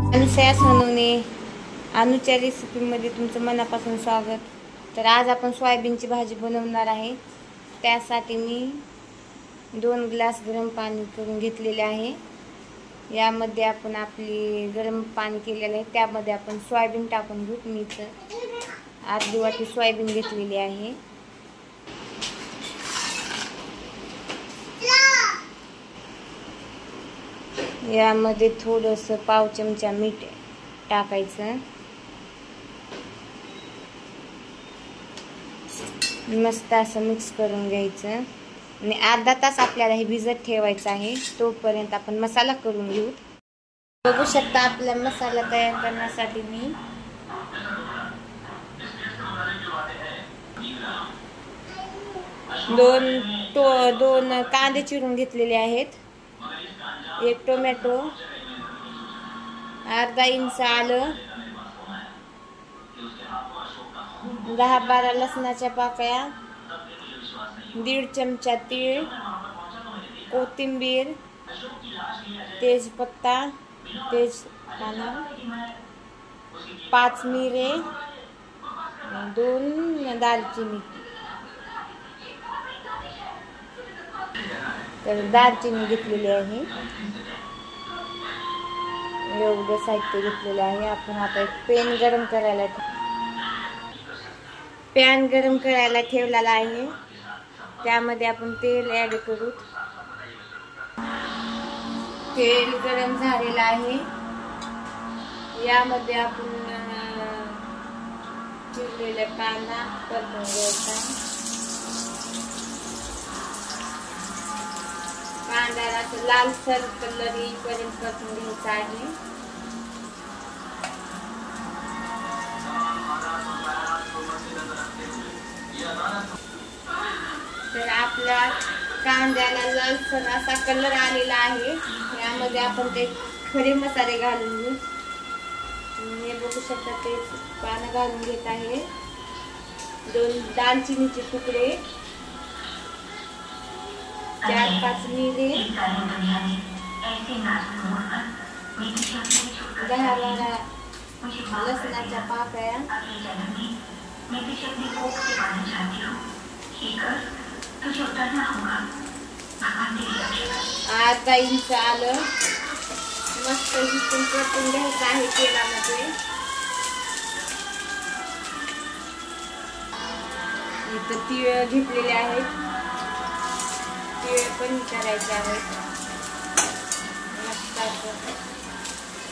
अनुसया सोनवणे अनुच्या रेसिपीमध्ये तुमचं मनापासून स्वागत. तर आज आपण सोयाबीनची भाजी बनवणार आहे. त्यासाठी मी 2 ग्लास गरम पाणी करून घेतलेले आहे. यामध्ये आपण आपली गरम पाणी केलेलं आहे, त्यामध्ये आपण सोयाबीन टाकून घेऊ. मी तर अर्धी वाटी सोयाबीन घेतलेली आहे. यामध्ये थोडंसं पाव चमचा मीठ टाकायचं. मस्त असं मिक्स करून घ्यायचं आणि अर्धा तास आपल्याला हे भिजत ठेवायचं आहे. तोपर्यंत आपण मसाला करून घेऊ. बघू शकता आपला मसाला तयार करण्यासाठी मी दोन कांदे चिरून घेतलेले आहेत, 1 टोमॅटो, अर्धा इंच आलं, 10-12 लसणाच्या पाकळ्या, 1.5 चमचा तीळ, कोथिंबीर, तेजपत्ता, तेजपाना, 5 मिरे, 2 दालचिनी. तर दालचिनी घेतलेली आहे. एवढं साहित्य घेतलेलं आहे. आपण आता एक पॅन गरम करायला ठेवलेला आहे. त्यामध्ये आपण तेल ऍड करू. तेल गरम झालेलं आहे. यामध्ये आपण चिरलेला कांदा परतून घ्यायचा. कांद्याला लालसर कलर येईपर्यंत परतून घ्यायचा आहे. तर आपल्या कांद्याला लालसर असा कलर आलेला आहे. यामध्ये आपण ते खडे मसाले घालून घेऊ. हे बघू शकता, ते पानं घालून घेत आहे. 2 दालचिनीचे तुकडे, 4-5 मिरे, 10-12 लसणाच्या पाकळ्या, अर्धा इंच आलं. मस्त हिसून परतून घ्यायचं आहे तेलामध्ये. इथं तीळ घेतलेले आहेत, तीळ पण करायचे आहेत. मस्त असं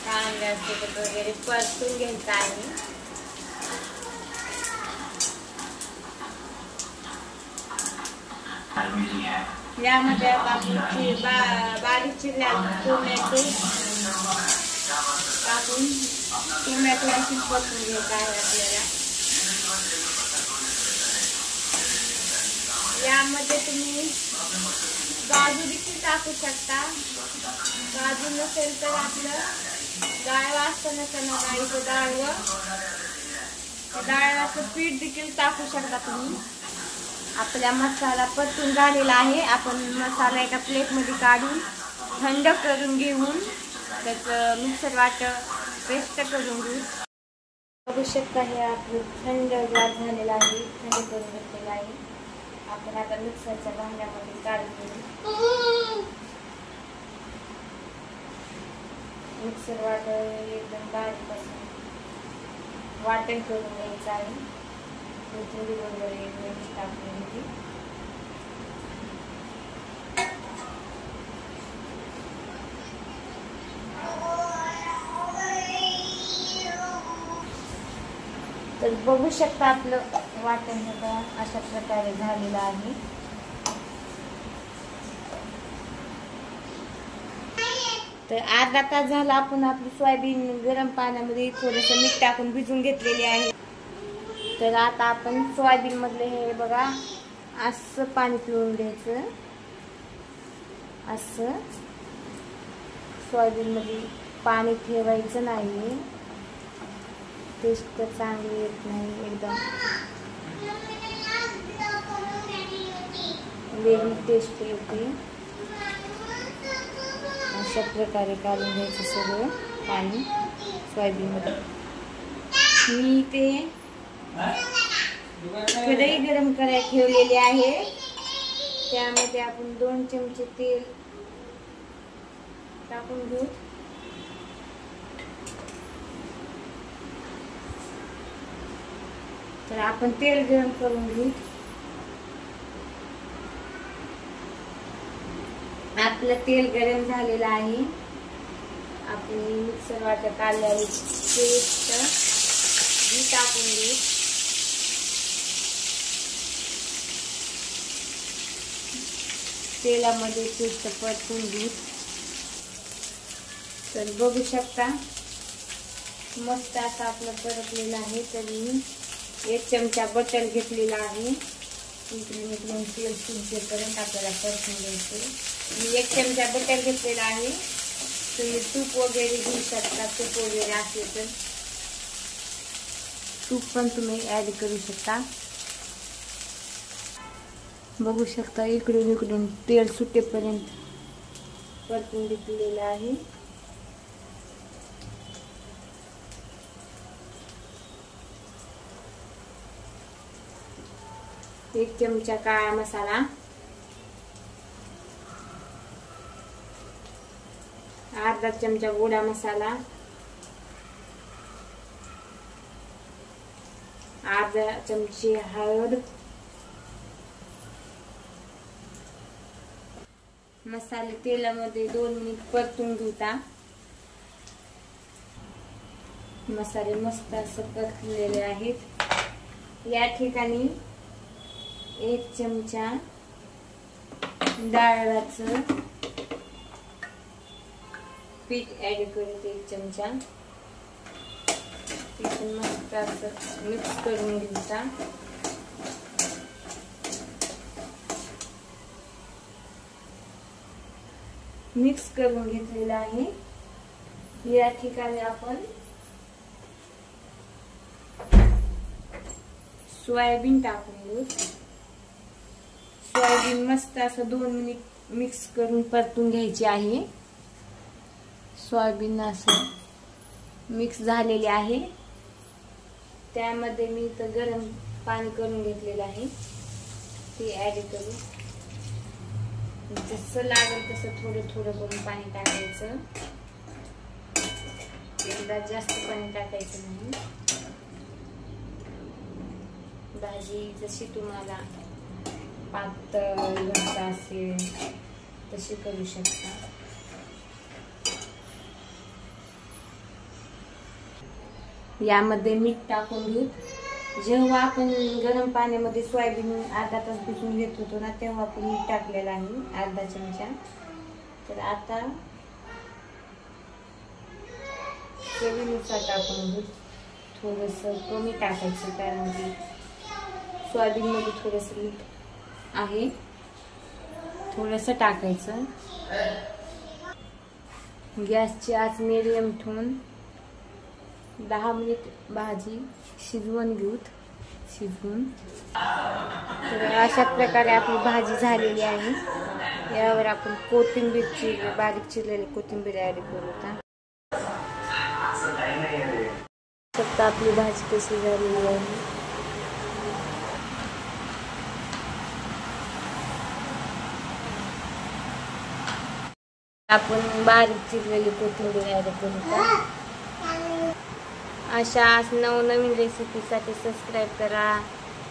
कांद्यासोबत वगैरे परतून घ्यायचं आहे. यामध्ये आपण बारीक चिरलेला टोमॅटो टाकून टोमॅटो देखील परतून घ्यायचा आहे आपल्याला. यामध्ये तुम्ही काजू देखील टाकू शकता. काजू नसेल तर आपलं डाळ असतं नसताना डाळीचं डाळाचं पीठ देखील टाकू शकता तुम्ही. आपला मसाला परतून झालेला आहे. आपण मसाला एका प्लेटमध्ये काढून थंड करून घेऊन त्याचं मिक्सर वाटण पेस्ट करून घेऊ. बघू शकता, हे आपलं थंडगार झालेलं आहे, थंड करून घेतलेलं आहे. आपण आता मिक्सरच्या भांड्यामध्ये काढून घेऊ. मिक्सर वाटण एकदम बारीक असं वाटण करून घ्यायचं आहे. कोथिंबीर वगैरे टाकून घ्यायची. तर बघू शकता आपलं वाटण अशा प्रकारे झालेलं आहे. तर अर्धा तास झाला आपण आपली सोयाबीन गरम पाण्यामध्ये थोडंसं मीठ टाकून भिजून घेतलेली आहे. तर आता आपण सोयाबीन मधले हे बघा असं पाणी पिळून घ्यायचं. असं सोयाबीन मध्ये पाणी ठेवायचं नाही, टेस्ट तर चांगली येत नाही. एकदम वेगळी टेस्ट येते. अशा प्रकारे काढून घ्यायचं सगळं पाणी सोयाबीनमध्ये. मी ते कढई गरम करायला ठेवलेली आहे. त्यामध्ये आपण 2 चमचे तेल टाकून घेऊ. तर आपण तेल गरम करून घेऊ. आपलं तेल गरम झालेलं आहे. आपण मिक्सर वाटत काढलेली पेस्ट ही टाकून घेऊ. तेलामध्ये पेस्ट परतून घेऊ. तर बघू शकता मस्त असं आपलं परतलेलं आहे. तर मी 1 चमचा बटर घेतलेला आहे. इकडून तेल सुटेपर्यंत आपल्याला परतून घ्यायचं. मी 1 चमचा बटर घेतलेला आहे. तुम्ही तूप वगैरे घेऊ शकता. तूप वगैरे असले तर तूप पण तुम्ही ऍड करू शकता. बघू शकता इकडून तेल सुटेपर्यंत परतून घेतलेलं आहे. एक चमचा काळा मसाला, अर्धा चमचा गोडा मसाला, अर्धा चमचे हळद, मसाले तेलामध्ये 2 मिनिट परतून घेता. मसाले मस्त असं परतलेले आहेत. या ठिकाणी 1 चमचा डाळाचं पीठ ऍड करते. 1 चमचा ते मस्त असं मिक्स करून घ्यायचा. मिक्स करून घेतलेला आहे. या ठिकाणी आपण सोयाबीन टाकून घेऊ. सोयाबीन मस्त असं 2 मिनिट मिक्स करून परतून घ्यायची आहे. सोयाबीन असं मिक्स झालेले आहे. त्यामध्ये मी तर गरम पाणी करून घेतलेलं आहे ते ऍड करू. जसं लागेल तसं थोडं करून पाणी टाकायचं. एकदा जास्त पाणी टाकायचं नाही. भाजी जशी तुम्हाला पातळ घट्ट असेल तशी करू शकता. यामध्ये मीठ टाकून घेऊ. जेव्हा आपण गरम पाण्यामध्ये सोयाबीन अर्धा तास भिजवून घेत होतो ना, तेव्हा आपण मीठ टाकलेलं आहे अर्धा चमचा. तर आता चवीनुसार टाकून घेऊ. थोडंसं कमी टाकायचं कारण की सोयाबीन मध्ये थोडंसं मीठ आहे. थोडंसं टाकायचं. गॅसची आच मिडियम ठेवून 10 मिनिट भाजी शिजवून घेऊ. तर अशा प्रकारे आपली भाजी झालेली आहे. यावर आपण कोथिंबीरची बारीक चिरलेली कोथिंबीर ऍड करू. फक्त आपली भाजी कशी झालेली आहे. आपण बारीक चिरलेली कोथिंबीर ऍड करू. अशा नवनवीन रेसिपीसाठी सबस्क्राईब करा.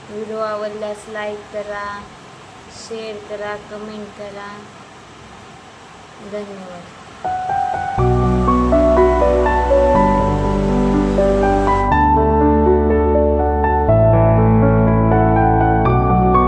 व्हिडिओ आवडल्यास लाईक करा, शेअर करा, कमेंट करा. धन्यवाद.